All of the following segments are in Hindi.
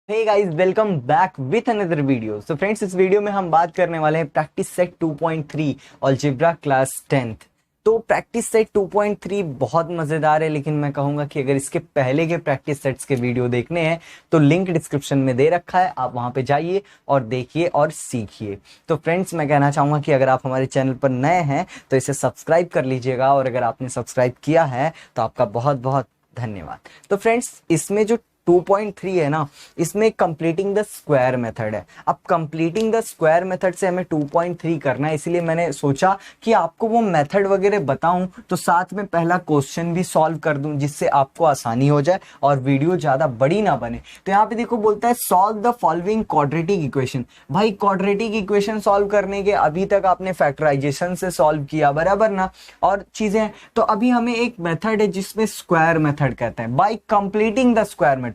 Hey guys, welcome back with another video. So friends, इस वीडियो में हम बात करने वाले हैं practice set 2.3 algebra class 10th। तो प्रैक्टिस सेट 2.3 बहुत मजेदार है, लेकिन मैं कहूंगा कि अगर इसके पहले के प्रैक्टिस सेट्स के वीडियो देखने हैं तो लिंक डिस्क्रिप्शन में दे रखा है, आप वहां पे जाइए और देखिए और सीखिए। तो फ्रेंड्स, मैं कहना चाहूंगा कि अगर आप हमारे चैनल पर नए हैं तो इसे सब्सक्राइब कर लीजिएगा, और अगर आपने सब्सक्राइब किया है तो आपका बहुत बहुत धन्यवाद। तो फ्रेंड्स, इसमें जो 2.3 है ना, इसमें कंप्लीटिंग द स्क्वायर मेथड है। अब कंप्लीटिंग द स्क्वायर मेथड से हमें 2.3 करना है, इसलिए मैंने सोचा कि आपको वो मेथड वगैरह बताऊं तो साथ में पहला क्वेश्चन भी सॉल्व कर दूं, जिससे आपको आसानी हो जाए और वीडियो ज्यादा बड़ी ना बने। तो यहाँ पे देखो, बोलता है solve the following quadratic equation. भाई, क्वाड्रेटिक इक्वेशन सॉल्व करने के अभी तक आपने फैक्टराइजेशन से सॉल्व किया, बराबर ना, और चीजें। तो अभी हमें एक मेथड है जिसमें स्क्वायर मेथड कहते हैं, bye completing the square method.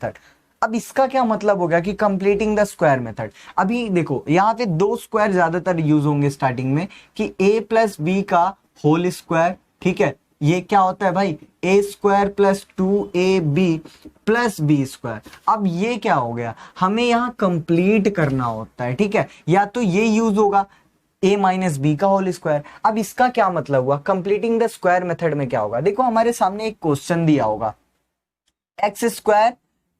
अब इसका क्या मतलब हो गया कि कंप्लीटिंग द स्क्वायर मेथड। अभी देखो, यहां पे दो स्क्वायर ज्यादातर यूज होंगे स्टार्टिंग में, कि a प्लस बी का होल स्क्वायर। ठीक है, ये क्या होता है भाई, a square plus 2ab plus B square. अब ये क्या हो गया, हमें यहां कंप्लीट करना होता है। ठीक है, या तो ये यूज होगा a माइनस बी का होल स्क्वायर। अब इसका क्या मतलब हुआ, कंप्लीटिंग द स्क्वायर मेथड में क्या होगा। देखो, हमारे सामने एक क्वेश्चन दिया होगा, एक्स स्क्वायर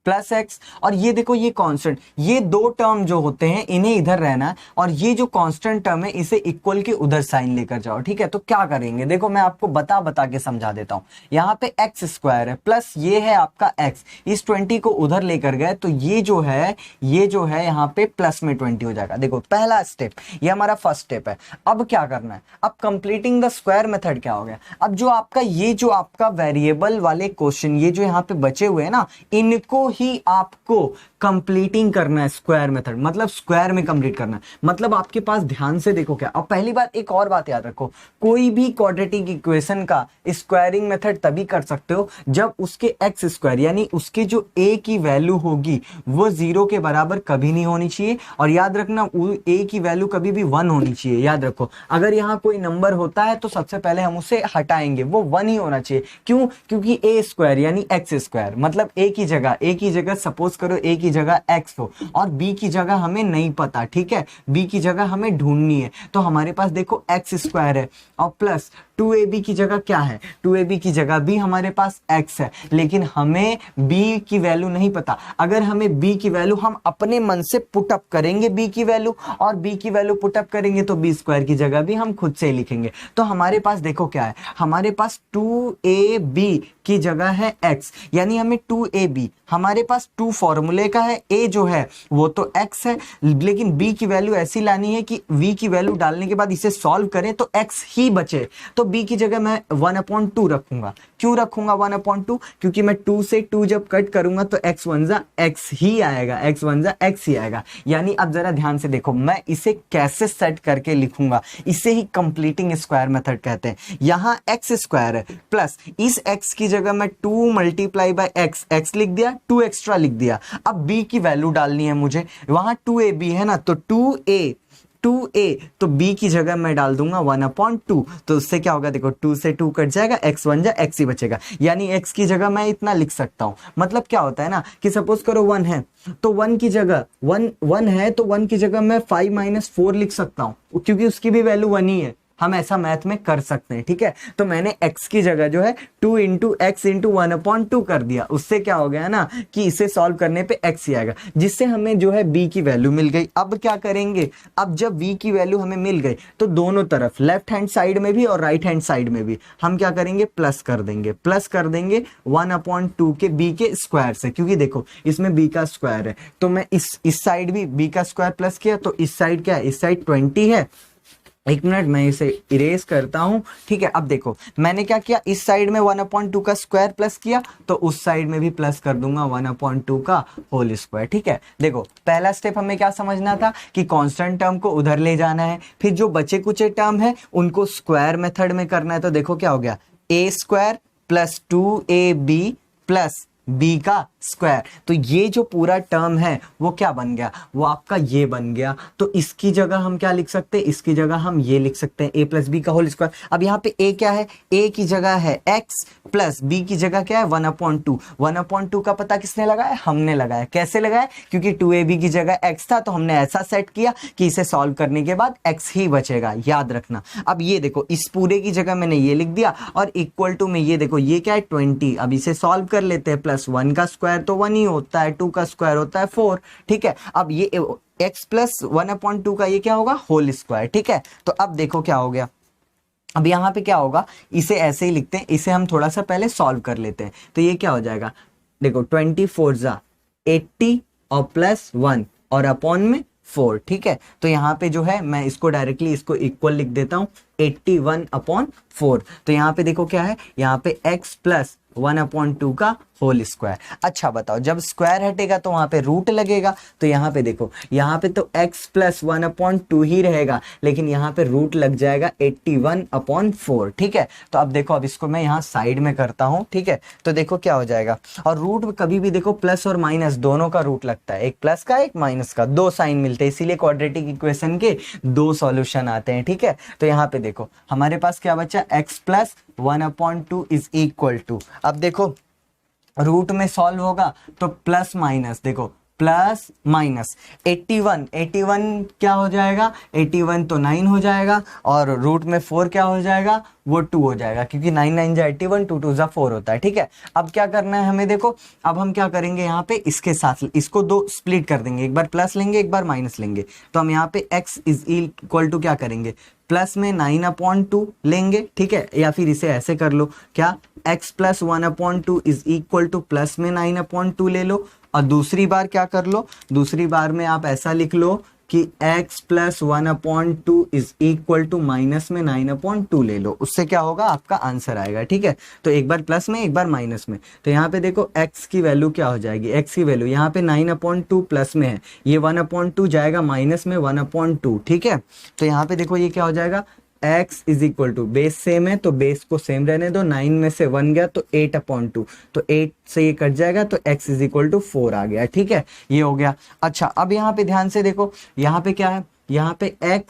प्लस एक्स, और ये देखो ये कांस्टेंट, ये दो टर्म जो होते हैं इन्हें इधर रहना है, और ये जो कांस्टेंट टर्म है इसे इक्वल के उधर साइन लेकर जाओ। ठीक है, तो क्या करेंगे, देखो मैं आपको बता बता के समझा देता हूं। यहाँ पे एक्स स्क्वायर है प्लस ये है आपका एक्स, इस 20 को उधर लेकर गए तो ये जो है यहाँ पे प्लस में 20 हो जाएगा। देखो पहला स्टेप, ये हमारा फर्स्ट स्टेप है। अब क्या करना है, अब कंप्लीटिंग द स्क्वायर मेथड क्या हो गया। अब जो आपका वेरिएबल वाले क्वेश्चन, ये जो यहाँ पे बचे हुए हैं ना, इनको ही आपको कंप्लीटिंग करना है स्क्वायर मेथड, मतलब स्क्वायर में कंप्लीट करना है। मतलब आपके पास, ध्यान से देखो क्या। अब पहली बात, एक और बात याद रखो, कोई भी क्वाड्रेटिक इक्वेशन का स्क्वायरिंग मेथड तभी कर सकते हो जब उसके एक्स स्क्वायर, यानी उसके जो a की वैल्यू होगी वो 0 के बराबर कभी नहीं होनी चाहिए। और याद रखना, a की वैल्यू कभी भी 1 होनी चाहिए। याद रखो, अगर यहाँ कोई नंबर होता है तो सबसे पहले हम उसे हटाएंगे, वो 1 ही होना चाहिए। क्यों, क्योंकि a स्क्वायर यानी एक्स स्क्वायर, मतलब a की जगह सपोज करो a की जगह x हो और b की जगह हमें नहीं पता। ठीक है, b की जगह हमें ढूंढनी है, तो हमारे पास देखो x स्क्वायर है और प्लस 2ab की जगह क्या है, 2ab की जगह भी हमारे पास x है, लेकिन हमें b की वैल्यू नहीं पता। अगर हमें b की वैल्यू, हम अपने मन से पुट अप करेंगे b की वैल्यू, और b की वैल्यू पुट अप करेंगे तो b स्क्वायर की जगह भी हम खुद से ही लिखेंगे। तो हमारे पास देखो क्या है, हमारे पास 2ab की जगह है x, यानी हमें 2ab, हमारे पास 2 फॉर्मूले का है, a जो है वो तो x है, लेकिन b की वैल्यू ऐसी लानी है कि v की वैल्यू डालने के बाद इसे सॉल्व करें तो x ही बचे। तो b की जगह मैं 1/2 रखूंगा। क्यों रखूंगा 1/2, क्योंकि मैं 2 से 2 जब कट करूंगा तो x 1 जा x ही आएगा, x 1 जा x ही आएगा। यानी अब जरा ध्यान से देखो, मैं इसे कैसे सेट करके लिखूंगा, इसे ही कंप्लीटिंग स्क्वायर मेथड कहते हैं। यहां x स्क्वायर है प्लस इस x की जगह मैं 2 मल्टीप्लाई बाय x लिख दिया, 2 एक्स्ट्रा लिख दिया। अब b की वैल्यू डालनी है मुझे, वहां 2ab है ना, तो 2a तो b की जगह मैं डाल दूंगा 1/2। तो उससे क्या होगा, देखो 2 से 2 कट जाएगा, x 1 जा x ही बचेगा, यानी x की जगह मैं इतना लिख सकता हूं। मतलब क्या होता है ना, कि सपोज करो 1 है तो 1 की जगह 1 है तो 1 की जगह मैं 5 - 4 लिख सकता हूं, क्योंकि उसकी भी वैल्यू 1 ही है। हम ऐसा मैथ में कर सकते हैं। ठीक है, तो मैंने x की जगह जो है 2 × x × 1/2 कर दिया। उससे क्या हो गया ना, कि इसे सॉल्व करने पे x ही आएगा, जिससे हमें जो है b की वैल्यू मिल गई। अब क्या करेंगे, अब जब b की वैल्यू हमें मिल गई तो दोनों तरफ, लेफ्ट हैंड साइड में भी और राइट हैंड साइड में भी हम क्या करेंगे, प्लस कर देंगे 1/2 के b के स्क्वायर से, क्योंकि देखो इसमें b का स्क्वायर है। तो मैं इस साइड भी b का स्क्वायर प्लस किया, तो इस साइड क्या है, इस साइड 20 है। एक मिनट, मैं इसे इरेज करता हूं। ठीक है, अब देखो मैंने क्या किया, इस साइड में 1/2 का स्क्वायर प्लस किया, तो उस साइड में भी प्लस कर दूंगा 1/2 का होल स्क्वायर। ठीक है, देखो पहला स्टेप हमें क्या समझना था, कि कांस्टेंट टर्म को उधर ले जाना है, फिर जो बचे कुचे टर्म है उनको स्क्वायर मेथड में करना है। तो देखो क्या हो गया, a square plus 2ab plus b का स्क्वायर। तो ये जो पूरा टर्म है वो क्या बन गया, वो आपका ये बन गया। तो इसकी जगह हम क्या लिख सकते हैं, इसकी जगह हम ये लिख सकते हैं a प्लस बी का होल स्क्वायर। अब यहाँ पे a क्या है, a की जगह है x प्लस b की जगह क्या है 1/2। 1/2 का पता किसने लगाया, हमने लगाया। कैसे लगाया, क्योंकि 2ab की जगह x था तो हमने ऐसा सेट किया कि इसे सॉल्व करने के बाद x ही बचेगा, याद रखना। अब ये देखो इस पूरे की जगह मैंने ये लिख दिया और इक्वल टू में ये देखो ये क्या है 20। अब इसे सॉल्व कर लेते हैं। प्लस 1 का स्क्वायर तो 1 ही होता है, 2 का स्क्वायर होता है 4। ठीक है, अब ये x प्लस 1/2 का ये क्या होगा, होल स्क्वायर। ठीक है, तो अब देखो क्या हो गया, अब यहाँ पे क्या होगा, इसे ऐसे ही लिखते हैं, इसे हम थोड़ा सा पहले सॉल्व कर लेते हैं। तो ये क्या हो जाएगा, देखो 24 जा 80 और प्लस 1 और अपॉन में 4। ठीक है, तो यहाँ पे जो है मैं इसको डायरेक्टली इसको इक्वल लिख देता हूँ 81/4। तो यहाँ पे देखो क्या है, यहाँ पे x प्लस 1/2 का होल स्क्वायर। अच्छा बताओ, जब स्क्वायर हटेगा तो वहां पे रूट लगेगा। तो यहाँ पे देखो, यहाँ पे तो x प्लस 1/2 ही रहेगा, लेकिन यहाँ पे रूट लग जाएगा 81/4। ठीक है, तो अब देखो, अब इसको मैं यहाँ साइड में करता हूँ। ठीक है, तो देखो क्या हो जाएगा, और रूट में कभी भी देखो प्लस और माइनस दोनों का रूट लगता है, एक प्लस का एक माइनस का, दो साइन मिलते हैं, इसीलिए क्वाड्रेटिक इक्वेशन के दो सॉल्यूशन आते हैं। ठीक है, तो यहाँ पे देखो हमारे पास क्या बचा, x plus 1/2 is equal to, अब देखो रूट में सॉल्व होगा तो प्लस माइनस, देखो प्लस माइनस 81 क्या हो जाएगा, 81 तो 9 हो जाएगा, और रूट में 4 क्या हो जाएगा, वो 2 हो जाएगा, क्योंकि 9 9 जा 81, 2 2 जा 4 होता है। ठीक है, अब क्या करना है हमें, देखो अब हम क्या करेंगे, यहाँ पे इसके साथ इसको दो स्प्लिट कर देंगे, एक बार प्लस लेंगे एक बार माइनस लेंगे। तो हम यहाँ पे x इज इक्वल टू क्या करेंगे, प्लस में 9/2 लेंगे। ठीक है, या फिर इसे ऐसे कर लो, क्या x plus 1/2 is equal to plus में 9/2 ले लो, और दूसरी बार क्या कर लो, दूसरी बार में आप ऐसा लिख लो कि x plus 1/2 is equal to minus में 9/2 ले लो, उससे क्या होगा, आपका आंसर आएगा। ठीक है, तो एक बार प्लस में एक बार माइनस में, तो यहाँ पे देखो x की वैल्यू क्या हो जाएगी, x की वैल्यू यहाँ पे 9/2 प्लस में है, ये 1/2 जाएगा माइनस में 1/2। ठीक है, तो यहाँ पे देखो ये क्या हो जाएगा, x is equal to, base same है तो बेस को सेम रहने दो, 9 में से 1 गया तो 8/2, तो 8 से ये कट जाएगा तो x इज इक्वल टू 4 आ गया। ठीक है, ये हो गया। अच्छा, अब यहाँ पे ध्यान से देखो, यहाँ पे क्या है, यहाँ पे x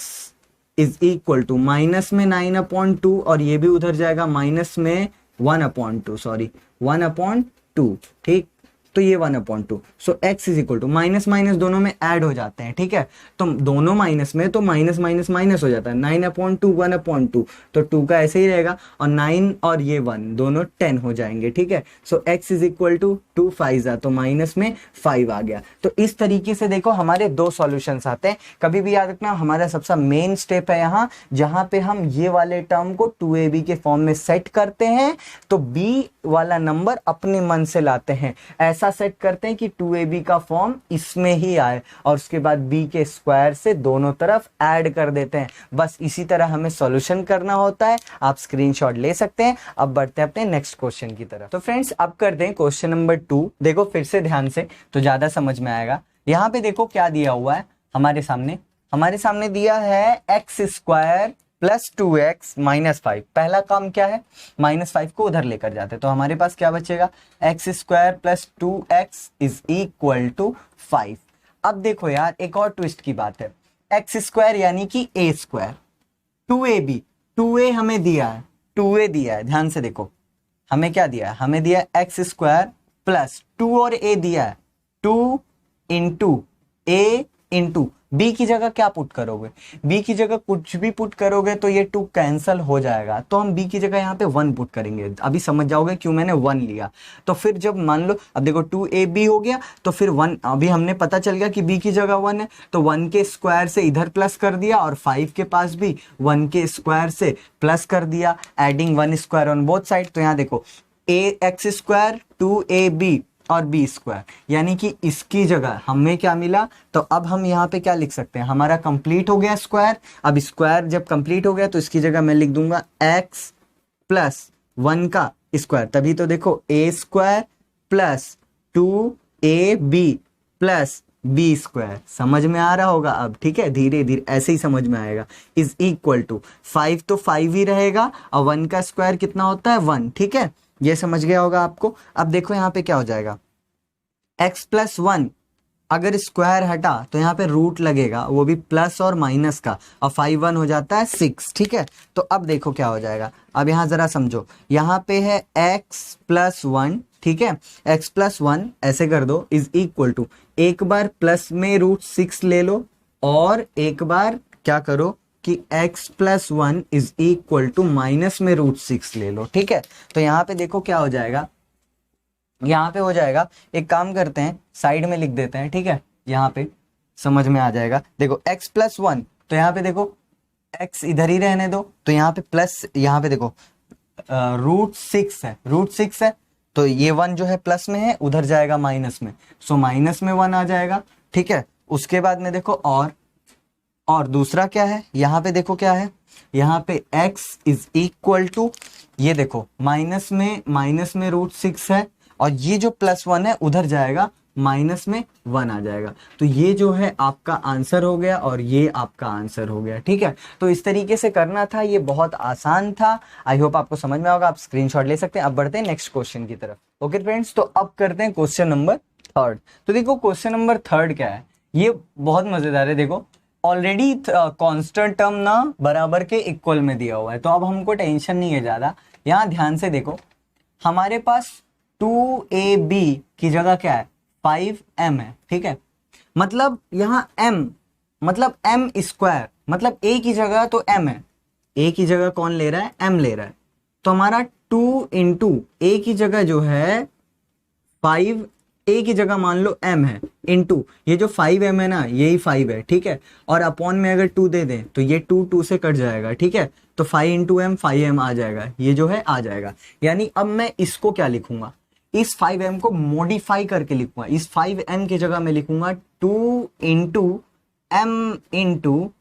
is equal to minus में 9/2, और ये भी उधर जाएगा माइनस में 1/2, सॉरी 1/2। ठीक, तो ये 1/2, so x is equal to, minus minus दोनों में ऐड हो जाते हैं। ठीक है, तो दोनों माइनस में तो माइनस माइनस माइनस हो जाता है, 9/2 1/2, तो 2 का ऐसे ही रहेगा, और 9 और ये 1 दोनों 10 हो जाएंगे। ठीक है, सो x इज इक्वल टू 2 5 जा, तो माइनस में 5 आ गया। तो इस तरीके से देखो हमारे दो सॉल्यूशंस आते हैं। कभी भी याद रखना, हमारा सबसे मेन स्टेप है यहाँ, जहां पे हम ये वाले टर्म को 2ab के फॉर्म में सेट करते हैं, तो b वाला नंबर अपने मन से लाते हैं, ऐसा सेट करते हैं कि 2ab का फॉर्म इसमें ही आए, और उसके बाद b के स्क्वायर से दोनों तरफ ऐड कर देते हैं। बस इसी तरह हमें सॉल्यूशन करना होता है। आप स्क्रीनशॉट ले सकते हैं। अब बढ़ते हैं अपने नेक्स्ट क्वेश्चन की तरफ। तो फ्रेंड्स, अब करते हैं क्वेश्चन नंबर 2। देखो फिर से ध्यान से, तो ज्यादा समझ में आएगा। यहाँ पे देखो क्या दिया हुआ है हमारे सामने दिया है x square plus 2x minus 5। पहला काम क्या है, माइनस 5 को उधर लेकर जाते, तो हमारे पास क्या बचेगा, x square plus 2x is equal to 5। अब देखो यार, एक और ट्विस्ट की बात है, x स्क्वायर यानी कि a स्क्वायर, 2ab, 2a हमें दिया है, 2a दिया है, ध्यान से देखो हमें क्या दिया है, हमें दिया x स्क्वायर प्लस 2 और a दिया है, 2 इंटू a इंटू b की जगह क्या पुट करोगे, b की जगह कुछ भी पुट करोगे तो ये 2 कैंसल हो जाएगा, तो हम b की जगह यहाँ पे 1 पुट करेंगे। अभी समझ जाओगे क्यों मैंने 1 लिया। तो फिर जब मान लो, अब देखो 2ab हो गया, तो फिर 1, अभी हमने पता चल गया कि b की जगह 1 है, तो 1 के स्क्वायर से इधर प्लस कर दिया, और 5 के पास भी 1 के स्क्वायर से प्लस कर दिया, adding 1 square on both side. तो यहाँ देखो ax स्क्वायर 2ab और बी स्क्वायर, यानी कि इसकी जगह हमें क्या मिला, तो अब हम यहाँ पे क्या लिख सकते हैं, हमारा कंप्लीट हो गया स्क्वायर। अब स्क्वायर जब कंप्लीट हो गया तो इसकी जगह मैं लिख दूंगा x प्लस 1 का स्क्वायर, तभी तो देखो a square plus 2ab plus B square. समझ में आ रहा होगा अब, ठीक है, धीरे धीरे ऐसे ही समझ में आएगा। इज इक्वल टू 5, तो 5 ही रहेगा, और 1 का स्क्वायर कितना होता है 1। ठीक है, ये समझ गया होगा आपको। अब देखो यहाँ पे क्या हो जाएगा, x प्लस वन अगर स्क्वायर हटा तो यहाँ पे रूट लगेगा, वो भी प्लस और माइनस का, और 5 1 हो जाता है 6। ठीक है, तो अब देखो क्या हो जाएगा। अब यहाँ जरा समझो, यहाँ पे है x प्लस वन, ठीक है, x प्लस वन ऐसे कर दो इज इक्वल टू, एक बार प्लस में रूट 6 ले लो और एक बार क्या करो कि x plus one is equal to minus में रूट 6 ले लो। ठीक है, तो यहाँ पे देखो क्या हो जाएगा, यहाँ पे हो जाएगा, एक काम करते हैं साइड में लिख देते हैं। ठीक है, यहाँ पे समझ में आ जाएगा। देखो x प्लस वन, तो यहाँ पे देखो x इधर ही रहने दो, तो यहाँ पे प्लस, यहाँ पे देखो रूट 6 है, रूट 6 है, तो ये वन जो है प्लस में है, उधर जाएगा माइनस में, सो माइनस में वन आ जाएगा। ठीक है, उसके बाद में देखो और दूसरा क्या है, यहाँ पे देखो क्या है, यहाँ पे x इज इक्वल टू, ये देखो माइनस में रूट 6 है, और ये जो प्लस वन है उधर जाएगा माइनस में वन आ जाएगा। तो ये जो है आपका आंसर हो गया और ये आपका आंसर हो गया। ठीक है, तो इस तरीके से करना था, ये बहुत आसान था। आई होप आपको समझ में होगा, आप स्क्रीनशॉट ले सकते हैं। अब बढ़ते हैं नेक्स्ट क्वेश्चन की तरफ। ओके फ्रेंड्स, तो अब करते हैं क्वेश्चन नंबर थर्ड। तो देखो क्वेश्चन नंबर थर्ड क्या है, ये बहुत मजेदार है। देखो ऑलरेडी कांस्टेंट टर्म ना बराबर के इक्वल में दिया हुआ है, तो अब हमको टेंशन नहीं है ज्यादा। यहाँ ध्यान से देखो, हमारे पास 2ab की जगह क्या है, 5m है। ठीक है, मतलब यहाँ m मतलब m स्क्वायर, मतलब a की जगह तो m है, a की जगह कौन ले रहा है, m ले रहा है, तो हमारा 2 इंटू a की जगह जो है 5, a की जगह मान लो m है, इंटू ये जो 5m है ना, यही 5 है। ठीक है, और अपॉन में अगर 2 दे दें तो ये 2 से कट जाएगा। ठीक है, तो 5 इंटू m 5m आ जाएगा, ये जो है आ जाएगा। यानी अब मैं इसको क्या लिखूंगा, इस 5m को मॉडिफाई करके लिखूंगा, इस 5m की जगह मैं लिखूंगा 2 इंटू m इंटू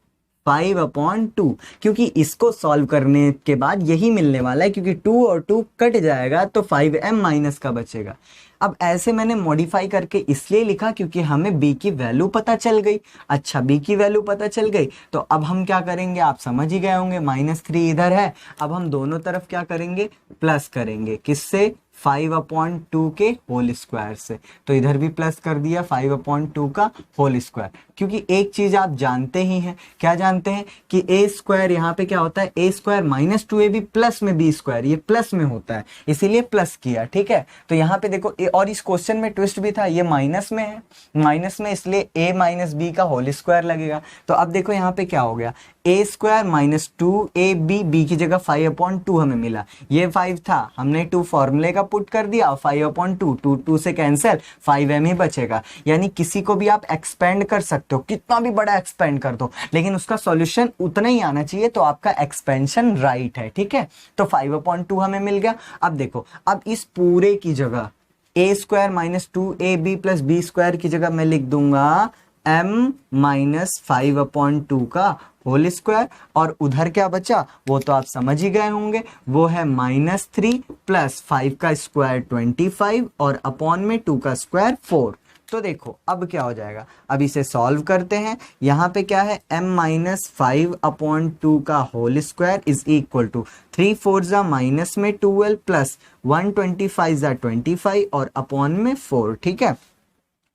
5/2, क्योंकि इसको सॉल्व करने के बाद यही मिलने वाला है, क्योंकि 2 और 2 कट जाएगा तो 5m माइनस का बचेगा। अब ऐसे मैंने मॉडिफाई करके इसलिए लिखा क्योंकि हमें b की वैल्यू पता चल गई। अच्छा, b की वैल्यू पता चल गई, तो अब हम क्या करेंगे, आप समझ ही गए होंगे, -3 इधर है, अब हम दोनों तरफ क्या करेंगे, प्लस करेंगे, किससे, 5/2 के होल स्क्वायर से। तो इधर भी प्लस कर दिया 5/2 का होल स्क्वायर, क्योंकि एक चीज आप जानते ही हैं, क्या जानते हैं कि a स्क्वायर यहाँ पे क्या होता है, a स्क्वायर -2ab प्लस में b स्क्वायर, ये प्लस में होता है, इसीलिए प्लस किया। ठीक है, तो यहाँ पे देखो और इस क्वेश्चन में ट्विस्ट भी था, ये माइनस में है, माइनस में इसलिए a माइनस b का होल स्क्वायर लगेगा। तो अब देखो यहाँ पे क्या हो गया, a स्क्वायर -2ab, b की जगह 5/2 हमें मिला, ये 5 था, हमने 2 फॉर्मूले का पुट कर दिया, 5/2, 2 से कैंसिल, 5m ही बचेगा। यानी किसी को भी आप एक्सपेंड कर सकते हो, कितना भी बड़ा एक्सपेंड कर दो, लेकिन उसका सॉल्यूशन उतना ही आना चाहिए, तो आपका एक्सपेंशन राइट है। ठीक है, तो 5/2 हमें मिल गया। अब देखो, अब इस पूरे की जगह a square -2ab plus b square की जगह मैं लिख दूंगा m माइनस 5/2 का होल स्क्वायर, और उधर क्या बचा वो तो आप समझ ही गए होंगे, वो है -3 प्लस 5 का स्क्वायर 25 और अपॉन में 2 का स्क्वायर 4। तो देखो अब क्या हो जाएगा, अब इसे सॉल्व करते हैं। यहाँ पे क्या है, m माइनस 5/2 का whole square is equal to 3 4 जा माइनस में 12 प्लस 125 जा 25 और अपॉन में 4। ठीक है,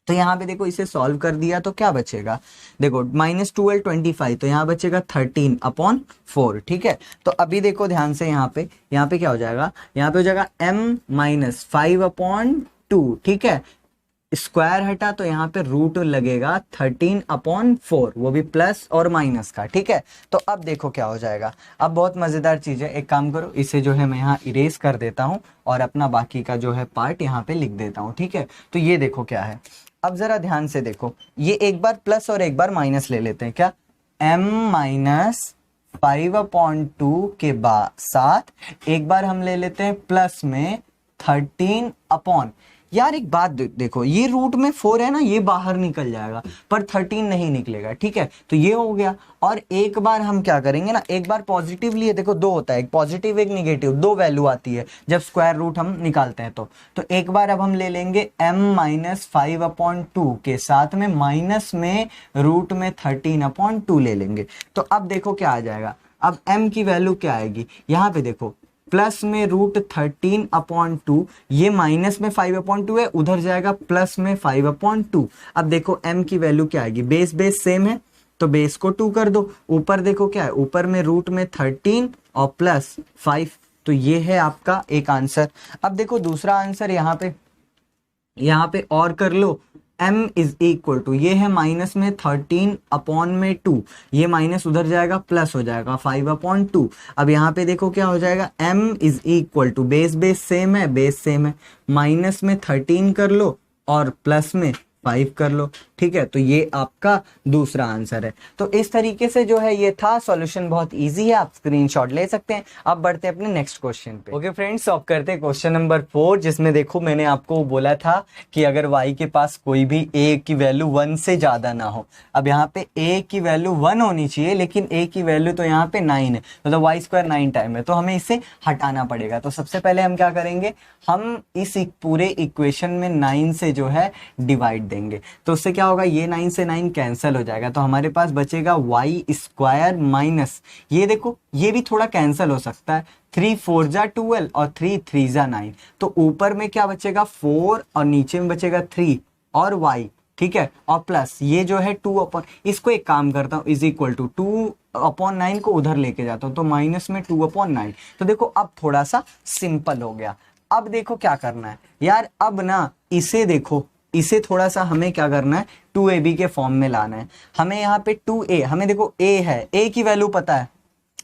तो यहाँ पे देखो इसे सॉल्व कर दिया तो क्या बचेगा, देखो -12 25, तो यहाँ बचेगा 13/4। ठीक है, तो अभी देखो ध्यान से, यहाँ पे क्या हो जाएगा, यहाँ पे हो जाएगा m माइनस 5/2। ठीक है, स्क्वायर हटा तो यहाँ पे रूट लगेगा 13/4, वो भी प्लस और माइनस का। ठीक है, तो अब देखो क्या हो जाएगा, अब बहुत मजेदार चीज है, एक काम करो, इसे जो है मैं यहाँ इरेज कर देता हूँ और अपना बाकी का जो है पार्ट यहाँ पे लिख देता हूँ। ठीक है, तो ये देखो क्या है, अब जरा ध्यान से देखो, ये एक बार प्लस और एक बार माइनस ले लेते हैं, क्या, m माइनस 5/2 के बाद साथ एक बार हम ले लेते हैं प्लस में 13 अपॉन, यार एक बात देखो, ये रूट में 4 है ना, ये बाहर निकल जाएगा पर 13 नहीं निकलेगा। ठीक है, तो ये हो गया, और एक बार हम क्या करेंगे ना, एक बार पॉजिटिव लिए, देखो 2 होता है, एक पॉजिटिव एक निगेटिव, 2 वैल्यू आती है जब स्क्वायर रूट हम निकालते हैं। तो एक बार अब हम ले लेंगे m माइनस 5/2 के साथ में माइनस में रूट में 13/2 ले लेंगे। तो अब देखो क्या आ जाएगा, अब m की वैल्यू क्या आएगी, यहाँ पे देखो प्लस में रूट 13/2, ये माइनस में 5/2 है, उधर जाएगा प्लस में 5/2। अब देखो m की वैल्यू क्या आएगी, बेस बेस सेम है तो बेस को 2 कर दो, ऊपर देखो क्या है, ऊपर में रूट में 13 और प्लस 5, तो ये है आपका एक आंसर। अब देखो दूसरा आंसर यहाँ पे और कर लो, m इज इक्वल टू, ये है माइनस में 13/2, ये माइनस उधर जाएगा प्लस हो जाएगा 5/2। अब यहाँ पे देखो क्या हो जाएगा, m is equal to, base base same है, बेस सेम है, माइनस में 13 कर लो और प्लस में 5 कर लो, ठीक है। तो ये आपका दूसरा आंसर है। तो इस तरीके से जो है ये था, सॉल्यूशन बहुत इजी है, आप स्क्रीनशॉट ले सकते हैं। अब बढ़ते हैं अपने नेक्स्ट क्वेश्चन पे। ओके फ्रेंड्स, सॉल्व करते हैं क्वेश्चन नंबर 4, जिसमें देखो मैंने आपको बोला था कि अगर y के पास कोई भी a की वैल्यू 1 से ज्यादा ना हो। अब यहाँ पे a की वैल्यू 1 होनी चाहिए, लेकिन a की वैल्यू तो यहाँ पे 9 है, मतलब y स्क्वायर 9 टाइम है, तो हमें इसे हटाना पड़ेगा। तो सबसे पहले हम क्या करेंगे, हम इस पूरे इक्वेशन में 9 से जो है डिवाइड देंगे, तो उससे क्या होगा, ये 9 से 9 कैंसिल हो जाएगा, तो हमारे पास बचेगा y स्क्वायर माइनस, ये देखो ये भी थोड़ा कैंसिल हो सकता है, 3 4 जा 12 और 3 3 जा 9, तो ऊपर में क्या बचेगा 4 और नीचे में बचेगा 3 और y, ठीक है, और प्लस ये जो है 2 इसको एक काम करता हूँ, इज इक्वल टू 2/9 को उधर लेके जाता हूँ, तो माइनस में 2/9। तो देखो अब थोड़ा सा सिंपल हो गया। अब देखो क्या करना है यार, अब ना इसे देखो, इसे थोड़ा सा हमें क्या करना है, 2ab के फॉर्म में लाना है। हमें यहाँ पे 2a, हमें देखो a है, a की वैल्यू पता है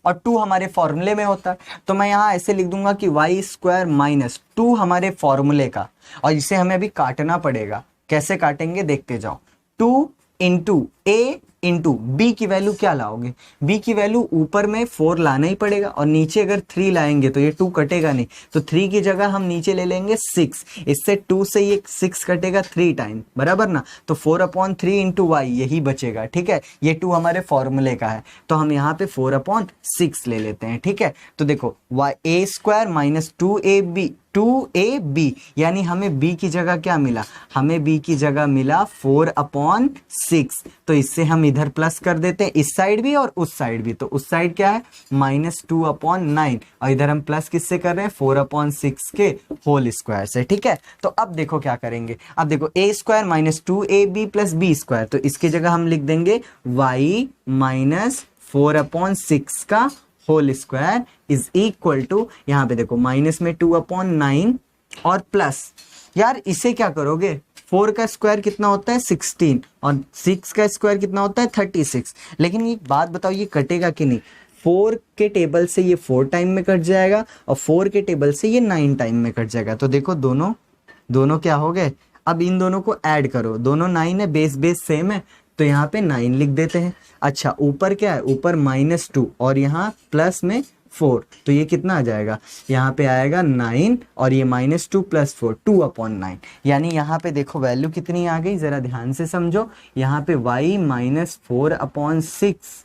और 2 हमारे फॉर्मूले में होता है, तो मैं यहाँ ऐसे लिख दूंगा कि y स्क्वायर माइनस 2 हमारे फॉर्मूले का, और इसे हमें अभी काटना पड़ेगा। कैसे काटेंगे देखते जाओ, 2 इंटू a इंटू b की वैल्यू क्या लाओगे, b की वैल्यू ऊपर में 4 लाना ही पड़ेगा, और नीचे अगर 3 लाएंगे तो ये 2 कटेगा नहीं, तो 3 की जगह हम नीचे ले लेंगे 6, इससे 2 से ये 6 कटेगा 3 टाइम, बराबर ना, तो 4/3 इंटू y यही बचेगा, ठीक है। ये 2 हमारे फॉर्मूले का है, तो हम यहाँ पे 4/6 ले लेते हैं, ठीक है। तो देखो a स्क्वायर माइनस 2ab, यानी हमें b की जगह क्या मिला, हमें b की जगह मिला 4/6, तो इससे हम इधर प्लस कर देते हैं, इस साइड भी और उस साइड भी, तो उस साइड क्या है -2/9, और इधर हम प्लस किससे कर रहे हैं, 4/6 के होल स्क्वायर से, ठीक है। तो अब देखो क्या करेंगे, अब देखो a square minus 2ab plus b square, तो इसकी जगह हम लिख देंगे y माइनस 4/6 का whole square is equal to, यहाँ पे देखो माइनस में 2/9 और प्लस, यार इसे क्या करोगे, 4 का स्क्वायर कितना होता है 16, और 6 का स्क्वायर कितना होता है 36, लेकिन ये बात बताओ ये कटेगा कि नहीं, 4 के टेबल से ये 4 टाइम में कट जाएगा और 4 के टेबल से ये 9 टाइम में कट जाएगा, तो देखो दोनों क्या हो गए। अब इन दोनों को ऐड करो, दोनों 9 है, बेस बेस सेम है, तो यहाँ पे 9 लिख देते हैं। अच्छा ऊपर क्या है, ऊपर -2 और यहाँ प्लस में 4, तो ये कितना आ जाएगा, यहाँ पे आएगा 9 और ये -2 प्लस 4 2/9, यानी यहाँ पे देखो वैल्यू कितनी आ गई, जरा ध्यान से समझो, यहाँ पे y माइनस 4/6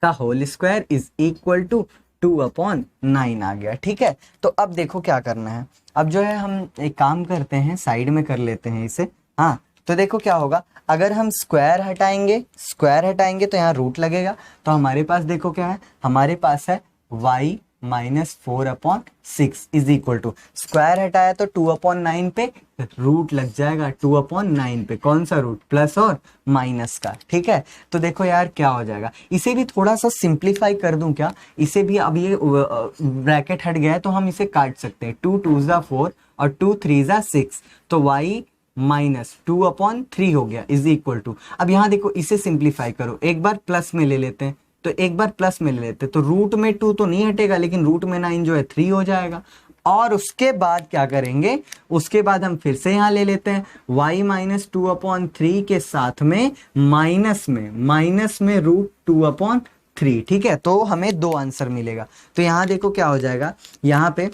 का whole square is equal to 2/9 आ गया, ठीक है। तो अब देखो क्या करना है, अब जो है हम एक काम करते हैं, साइड में कर लेते हैं इसे, हाँ। तो देखो क्या होगा, अगर हम स्क्वायर हटाएंगे तो यहाँ रूट लगेगा, तो हमारे पास देखो क्या है, हमारे पास है y minus 4/6 is equal to, square हटाया तो 2/9 पे रूट लग जाएगा, 2/9 पे कौन सा रूट, प्लस और माइनस का, ठीक है। तो देखो यार क्या हो जाएगा, इसे भी थोड़ा सा सिंप्लीफाई कर दूं क्या, इसे भी, अब ये ब्रैकेट हट गया है तो हम इसे काट सकते हैं, 2 2 जा 4 और 2 3 जा 6, तो y माइनस 2/3 हो गया इज इक्वल टू, अब यहाँ देखो इसे सिंप्लीफाई करो, एक बार प्लस में ले लेते हैं, तो एक बार प्लस में ले लेते हैं, तो रूट में 2 तो नहीं हटेगा, लेकिन रूट में 9 जो है 3 हो जाएगा, और उसके बाद क्या करेंगे, उसके बाद हम फिर से यहाँ ले लेते हैं y माइनस 2/3 के साथ में माइनस में रूट 2/3, ठीक है। तो हमें 2 आंसर मिलेगा, तो यहाँ देखो क्या हो जाएगा, यहाँ पे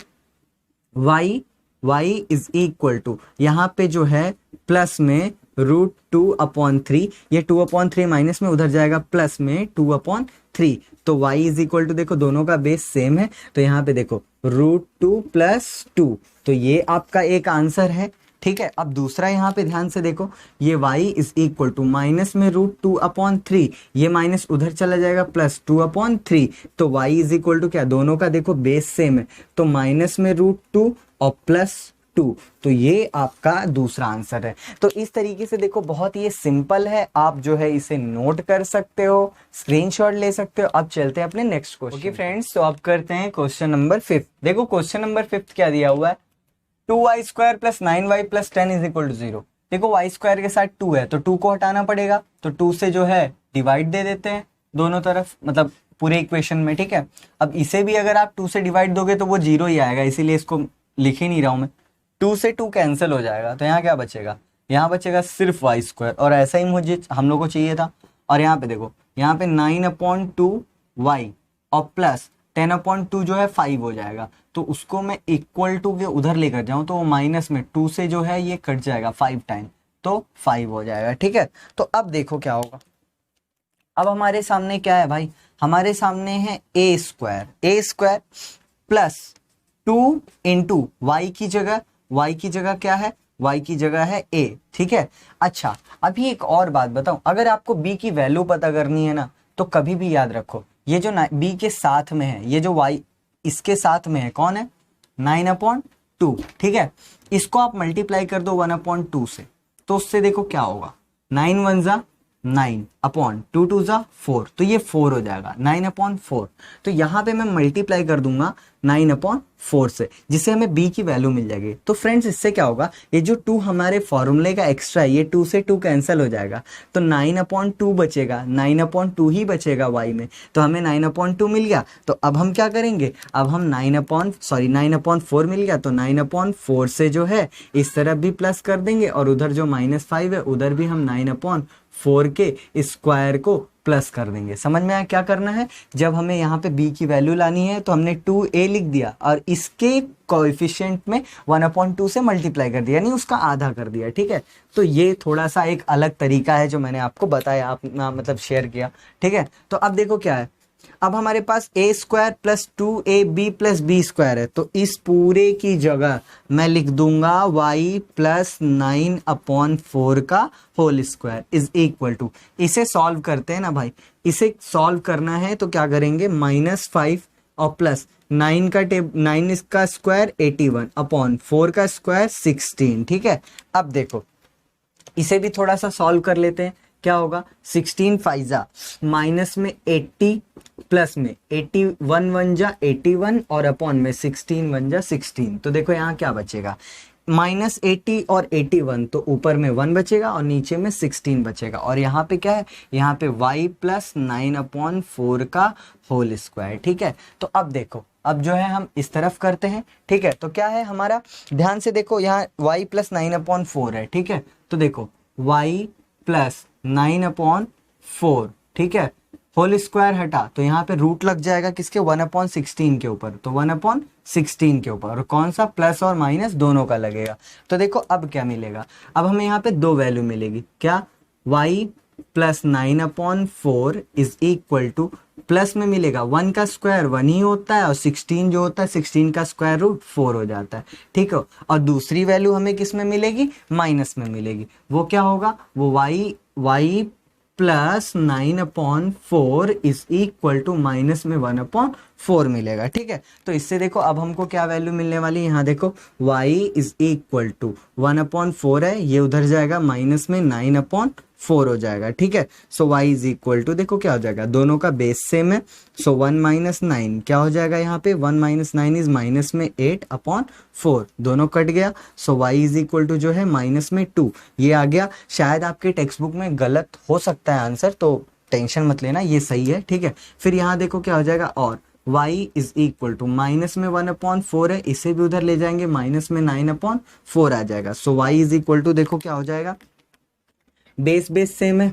y इज इक्वल टू, यहाँ पे जो है प्लस में रूट 2/3, ये 2/3 माइनस में उधर जाएगा प्लस में 2/3, तो y इज इक्वल टू, देखो दोनों का बेस सेम है, तो यहाँ पे देखो रूट 2 प्लस 2, तो ये आपका एक आंसर है। ठीक है। अब दूसरा यहाँ पे ध्यान से देखो, ये y is equal to minus में √2/3, ये माइनस उधर चला जाएगा +2/3, तो y इज इक्वल टू क्या, दोनों का देखो बेस सेम है, तो माइनस में √2 और +2, तो ये आपका दूसरा आंसर है। तो इस तरीके से देखो बहुत ये सिंपल है, आप जो है इसे नोट कर सकते हो, स्क्रीनशॉट ले सकते हो। अब चलते हैं अपने नेक्स्ट क्वेश्चन। ओके फ्रेंड्स, तो अब करते हैं क्वेश्चन नंबर 5। देखो क्वेश्चन नंबर 5 क्या दिया हुआ है, 2y² + 9y + 10 is equal to 0। देखो y² के साथ 2 है तो 2 को हटाना पड़ेगा, तो 2 से जो है डिवाइड दे देते हैं दोनों तरफ, मतलब पूरे इक्वेशन में, ठीक है। अब इसे भी अगर आप 2 से डिवाइड दोगे तो वो 0 ही आएगा, इसीलिए इसको लिख ही नहीं रहा हूं मैं। 2 से 2 कैंसिल हो जाएगा, तो यहाँ क्या बचेगा, यहाँ बचेगा सिर्फ y², और ऐसा ही मुझे हम लोग को चाहिए था। और यहाँ पे देखो, यहाँ पे 9/2y और प्लस 10/2 जो है 5 हो जाएगा, तो उसको मैं इक्वल टू के उधर लेकर जाऊं तो वो माइनस में 2 से जो है ये कट जाएगा 5 टाइम, तो 5 हो जाएगा, ठीक है। तो अब देखो क्या होगा, अब हमारे सामने क्या है भाई, हमारे सामने है a² प्लस 2 इंटू y की जगह क्या है, y की जगह है a, ठीक है। अच्छा, अभी एक और बात बताऊं, अगर आपको b की वैल्यू पता करनी है ना, तो कभी भी याद रखो, ये जो b के साथ में है, ये जो y इसके साथ में है, कौन है, 9/2, ठीक है। इसको आप मल्टीप्लाई कर दो 1/2 से, तो उससे देखो क्या होगा, 9 1 जा 9/2 2 जा 4, तो ये 4 हो जाएगा 9/4। तो यहाँ पे मैं मल्टीप्लाई कर दूंगा 9/4 से, जिससे हमें b की वैल्यू मिल जाएगी। तो फ्रेंड्स इससे क्या होगा, ये जो 2 हमारे फॉर्मूले का एक्स्ट्रा है, ये 2 से 2 कैंसिल हो जाएगा, तो 9/2 बचेगा, 9/2 ही बचेगा y में, तो हमें 9/2 मिल गया। तो अब हम क्या करेंगे, अब हम 9/4 मिल गया, तो 9/4 से जो है इस तरफ भी प्लस कर देंगे, और उधर जो -5 है उधर भी हम 9/4 के स्क्वायर को प्लस कर देंगे। समझ में आया क्या करना है, जब हमें यहाँ पे b की वैल्यू लानी है तो हमने 2a लिख दिया और इसके कोएफिशिएंट में 1/2 से मल्टीप्लाई कर दिया, यानी उसका आधा कर दिया, ठीक है। तो ये थोड़ा सा एक अलग तरीका है जो मैंने आपको बताया, मतलब शेयर किया, ठीक है। तो अब देखो क्या है, अब हमारे पास a² + 2ab + b² है, तो इस पूरे की जगह मैं लिख दूंगा y + 9/4 का whole square is equal to, इसे सॉल्व करते हैं ना भाई, इसे सॉल्व करना है तो क्या करेंगे, -5 और प्लस 9 इसका स्क्वायर 81/4 का स्क्वायर 16, ठीक है। अब देखो इसे भी थोड़ा सा सॉल्व कर लेते हैं, क्या होगा, 16 5 जा माइनस में 80 प्लस में 81 1 जा 81 और अपॉन में 16 1 जा 16, तो देखो यहाँ क्या बचेगा, -80 और 81, तो ऊपर में 1 बचेगा और नीचे में 16 बचेगा, और यहाँ पे क्या है, यहाँ पे y + 9/4 का होल स्क्वायर, ठीक है। तो अब देखो, अब जो है हम इस तरफ करते हैं, ठीक है। तो क्या है हमारा, ध्यान से देखो, यहाँ y + 9/4 है, ठीक है। तो देखो y + 9/4, ठीक है, होल स्क्वायर हटा तो यहाँ पे रूट लग जाएगा किसके, 1/16 के ऊपर, तो 1/16 के ऊपर, और कौन सा, प्लस और माइनस दोनों का लगेगा। तो देखो अब क्या मिलेगा, अब हमें यहाँ पे 2 वैल्यू मिलेगी, क्या, y + 9/4 is equal to, plus में मिलेगा 1 का स्क्वायर 1 ही होता है, और 16 जो होता है 16 का स्क्वायर रूट 4 हो जाता है, ठीक है। और दूसरी वैल्यू हमें किस में मिलेगी, माइनस में मिलेगी, वो क्या होगा, वो y + 9/4 is equal to minus में 1/4 मिलेगा, ठीक है। तो इससे देखो अब हमको क्या वैल्यू मिलने वाली है, यहाँ देखो y इज इक्वल टू 1/4 है, ये उधर जाएगा माइनस में 9/4 हो जाएगा, ठीक है। So y is equal to, देखो क्या हो जाएगा, दोनों का बेस सेम है, सो 1 - 9 क्या हो जाएगा, यहाँ पे 1 - 9 इज माइनस में 8/4, दोनों कट गया, सो y इज इक्वल टू जो है -2, ये आ गया। शायद आपके टेक्स्ट बुक में गलत हो सकता है आंसर, तो टेंशन मत लेना, ये सही है, ठीक है। फिर यहाँ देखो क्या हो जाएगा, और y is equal to minus में 1/4 है, इसे भी उधर ले जाएंगे, माइनस में 9/4 आ जाएगा। सो y इज इक्वल टू, देखो क्या हो जाएगा, बेस सेम है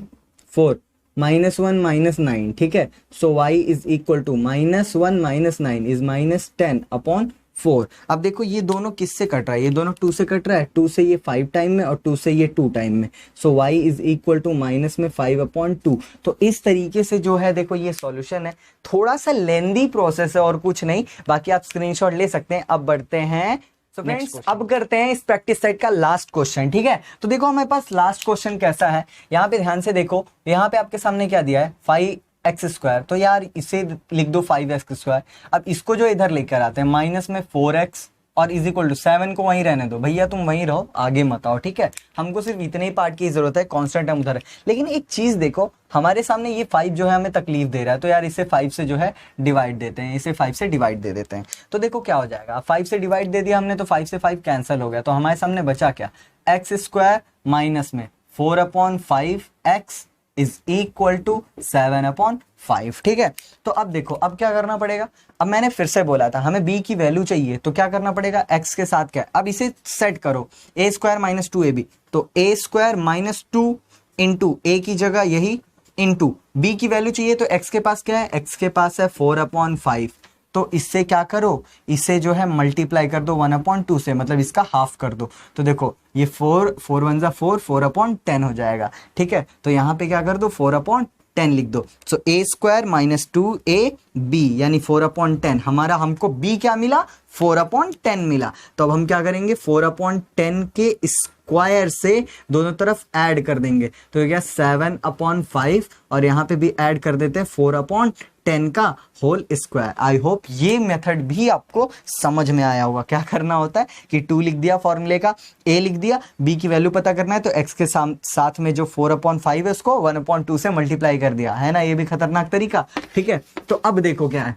4 -1 - 9, ठीक है। So y is equal to -1 - 9 इज -10/4। अब देखो ये दोनों किससे कट रहा है, ये दोनों 2 से कट रहा है, 2 से ये 5 टाइम में और 2 से ये 2 टाइम में, so y is equal to minus में 5/2। तो इस तरीके से जो है देखो ये सॉल्यूशन है, थोड़ा सा लेंदी प्रोसेस है और कुछ नहीं, बाकी आप स्क्रीनशॉट ले सकते हैं। अब बढ़ते हैं तो फ्रेंड्स अब करते हैं इस प्रैक्टिस सेट का लास्ट क्वेश्चन, ठीक है। तो देखो हमारे पास लास्ट क्वेश्चन कैसा है, यहाँ पे ध्यान से देखो, यहाँ पे आपके सामने क्या दिया है 5x², तो यार इसे लिख दो 5x²। अब इसको जो इधर लेकर आते हैं माइनस में 4x और इज इक्वल टू 7 को वहीं रहने दो, भैया तुम वहीं रहो, आगे मत आओ, ठीक है। हमको सिर्फ इतने ही पार्ट की जरूरत है, कांस्टेंट टर्म उधर है। लेकिन एक चीज देखो, हमारे सामने ये 5 जो है हमें तकलीफ दे रहा है, तो यार इसे 5 से जो है डिवाइड देते हैं, इसे 5 से डिवाइड दे देते हैं। तो देखो क्या हो जाएगा, 5 से डिवाइड दे दिया हमने तो 5 से 5 कैंसिल हो गया, तो हमारे सामने बचा क्या, x² माइनस में 4/5x इज इक्वल टू 7/5, ठीक है। तो अब देखो अब क्या करना पड़ेगा, अब मैंने फिर से बोला था हमें b की वैल्यू चाहिए, तो क्या करना पड़ेगा, x के साथ क्या है, अब इसे सेट करो a² माइनस 2ab, तो a² माइनस 2 इंटू a की जगह यही इंटू b की वैल्यू चाहिए, तो x के पास क्या है, x के पास है 4/5, तो इससे क्या करो, इसे जो है मल्टीप्लाई कर दो 1/2 से, मतलब इसका हाफ कर दो। तो देखो ये 4 1 4 4/10 हो जाएगा, ठीक है। तो यहाँ पे क्या कर दो 4/10 लिख दो। सो a² माइनस 2ab यानी 4/10, हमारा हमको b क्या मिला 4/10 मिला। तो अब हम क्या करेंगे 4/10 के स्क्वायर से दोनों तरफ ऐड कर देंगे, तो क्या 7/5 और यहाँ पे भी ऐड कर देते हैं 4/10 का होल स्क्वायर। आई होप ये मेथड भी आपको समझ में आया होगा। क्या करना होता है कि 2 लिख दिया फॉर्मूले का, a लिख दिया, b की वैल्यू पता करना है तो x के साथ में जो 4/5 है उसको 1/2 से मल्टीप्लाई कर दिया, है ना, ये भी खतरनाक तरीका, ठीक है। तो अब देखो क्या है,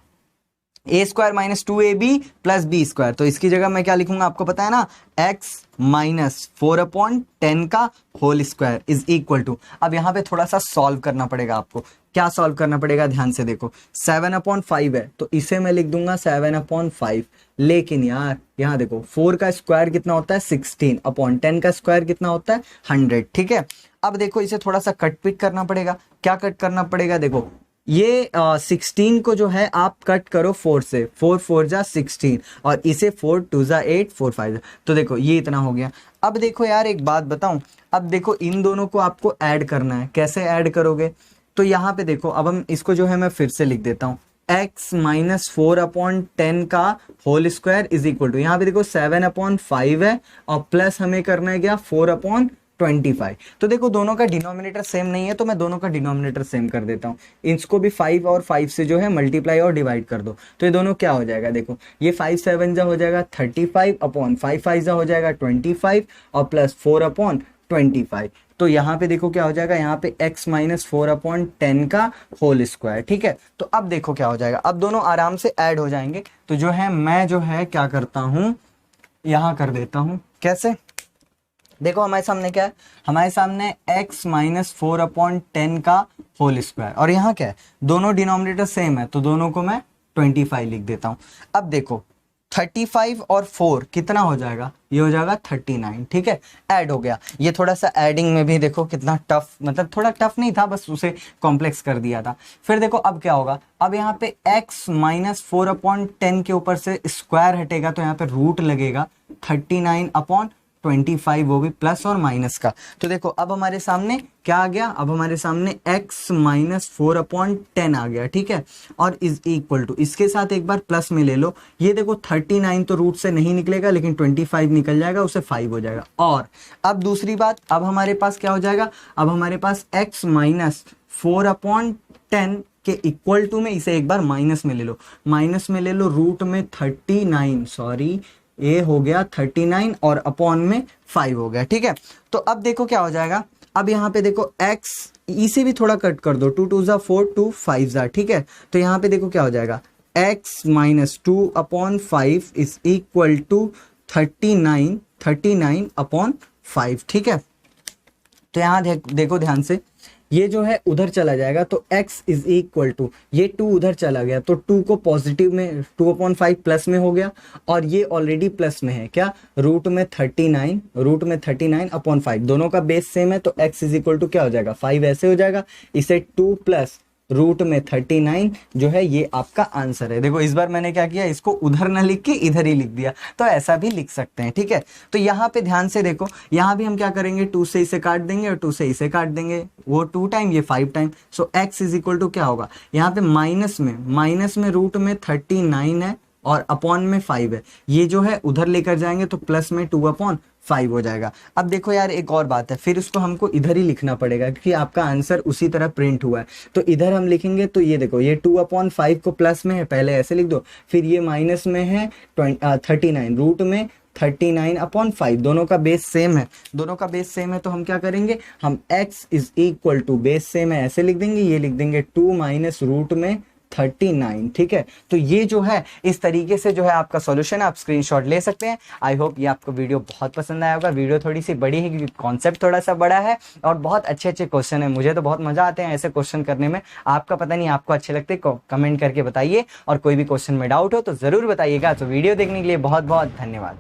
a² minus 2ab plus b², तो इसकी जगह मैं क्या लिखूंगा आपको पता है ना, x माइनस 4/10 का whole square is equal to, अब यहाँ पे थोड़ा सा सॉल्व करना पड़ेगा आपको। क्या सॉल्व करना पड़ेगा, ध्यान से देखो 7/5 है तो इसे मैं लिख दूंगा 7/5, लेकिन यार यहाँ देखो 4 का स्क्वायर कितना होता है 16/10 का स्क्वायर कितना होता है 100, ठीक है। अब देखो इसे थोड़ा सा कट पिट करना पड़ेगा। क्या कट करना पड़ेगा, देखो ये 16 को जो है आप कट करो 4 से, 4 4 जा 16 और इसे 4 2 जा 8 4 5 जा, तो देखो ये इतना हो गया। अब देखो यार एक बात बताऊं, अब देखो इन दोनों को आपको ऐड करना है, कैसे ऐड करोगे, तो यहाँ पे देखो अब हम इसको जो है मैं फिर से लिख देता हूँ, x माइनस 4/10 का whole square is equal to, यहाँ पे देखो 7/5 है और प्लस हमें करना है क्या 4/25। तो देखो दोनों का डिनोमिनेटर सेम नहीं है, तो मैं दोनों का डिनोमिनेटर सेम कर देता हूँ, इसको भी 5 और 5 से जो है मल्टीप्लाई और डिवाइड कर दो, तो ये दोनों क्या हो जाएगा, देखो ये 5 7 जा हो जाएगा 35/5 5 जा हो जाएगा 25 और प्लस 4/25। तो यहाँ पे देखो क्या हो जाएगा, यहाँ पे x माइनस 4/10 का होल स्क्वायर, ठीक है। तो अब देखो क्या हो जाएगा, अब दोनों आराम से ऐड हो जाएंगे। तो जो है मैं जो है क्या करता हूँ, यहाँ कर देता हूँ, कैसे, देखो हमारे सामने क्या है, हमारे सामने x माइनस 4/10 का होल स्क्वायर और यहाँ क्या है, दोनों डिनोमिनेटर सेम है तो दोनों को मैं 25 लिख देता हूँ। अब देखो 35 और 4 कितना हो जाएगा, ये हो जाएगा 39, ठीक है, ऐड हो गया। ये थोड़ा सा एडिंग में भी देखो कितना टफ, मतलब थोड़ा टफ नहीं था, बस उसे कॉम्प्लेक्स कर दिया था। फिर देखो अब क्या होगा, अब यहाँ पे x माइनस 4/10 के ऊपर से स्क्वायर हटेगा तो यहाँ पे रूट लगेगा 39/25, वो भी प्लस और माइनस का। तो देखो अब हमारे सामने क्या आ गया, अब हमारे सामने x माइनस 4/10 आ गया, ठीक है, और इज इक्वल टू, इसके साथ एक बार प्लस में ले लो, ये देखो 39 तो रूट से नहीं निकलेगा लेकिन 25 निकल जाएगा, उसे 5 हो जाएगा। और अब दूसरी बात, अब हमारे पास क्या हो जाएगा, अब हमारे पास x माइनस 4/10 के इक्वल टू में इसे एक बार माइनस में ले लो, माइनस में ले लो रूट में 39, सॉरी ये हो गया 39 और अपॉन में 5 हो गया, ठीक है। तो अब देखो क्या हो जाएगा, अब यहाँ पे देखो x, इसे भी थोड़ा कट कर दो, 2 2 जा 4 2 5 जा, ठीक है। तो यहाँ पे देखो क्या हो जाएगा, x minus 2/5 is equal to 39/5, ठीक है। तो यहाँ देखो ध्यान से, ये जो है उधर चला जाएगा तो x इज इक्वल टू, ये 2 उधर चला गया तो 2 को पॉजिटिव में 2/5 प्लस में हो गया और ये ऑलरेडी प्लस में है, क्या रूट में 39/5, दोनों का बेस सेम है तो x इज इक्वल टू क्या हो जाएगा 5, ऐसे हो जाएगा। इसे 2 प्लस रूट में 39 जो है ये आपका आंसर है। देखो इस बार मैंने क्या किया, इसको उधर ना लिख के इधर ही लिख दिया, तो ऐसा भी लिख सकते हैं, ठीक है। तो यहाँ पे ध्यान से देखो, यहाँ भी हम क्या करेंगे, 2 से इसे काट देंगे और 2 से इसे काट देंगे, वो 2 टाइम ये 5 time. So x is equal to क्या होगा, यहाँ पे माइनस में रूट में 39 है और अपॉन में 5 है, ये जो है उधर लेकर जाएंगे तो प्लस में 2/5 हो जाएगा। अब देखो यार एक और बात है, फिर उसको हमको इधर ही लिखना पड़ेगा क्योंकि आपका आंसर उसी तरह प्रिंट हुआ है। तो इधर हम लिखेंगे तो ये देखो, ये 2/5 को प्लस में है, पहले ऐसे लिख दो, फिर ये माइनस में है 39, रूट में 39/5, दोनों का बेस सेम है, दोनों का बेस सेम है तो हम क्या करेंगे, हम x is equal to base same है ऐसे लिख देंगे, ये लिख देंगे 2 माइनस रूट में 39। ठीक है, तो ये जो है इस तरीके से जो है आपका सॉल्यूशन है, आप स्क्रीनशॉट ले सकते हैं। आई होप ये आपको वीडियो बहुत पसंद आया होगा। वीडियो थोड़ी सी बड़ी है क्योंकि कॉन्सेप्ट थोड़ा सा बड़ा है और बहुत अच्छे अच्छे क्वेश्चन है, मुझे तो बहुत मजा आते हैं ऐसे क्वेश्चन करने में। आपका पता नहीं आपको अच्छे लगते, कमेंट करके बताइए, और कोई भी क्वेश्चन में डाउट हो तो जरूर बताइएगा। तो वीडियो देखने के लिए बहुत बहुत धन्यवाद।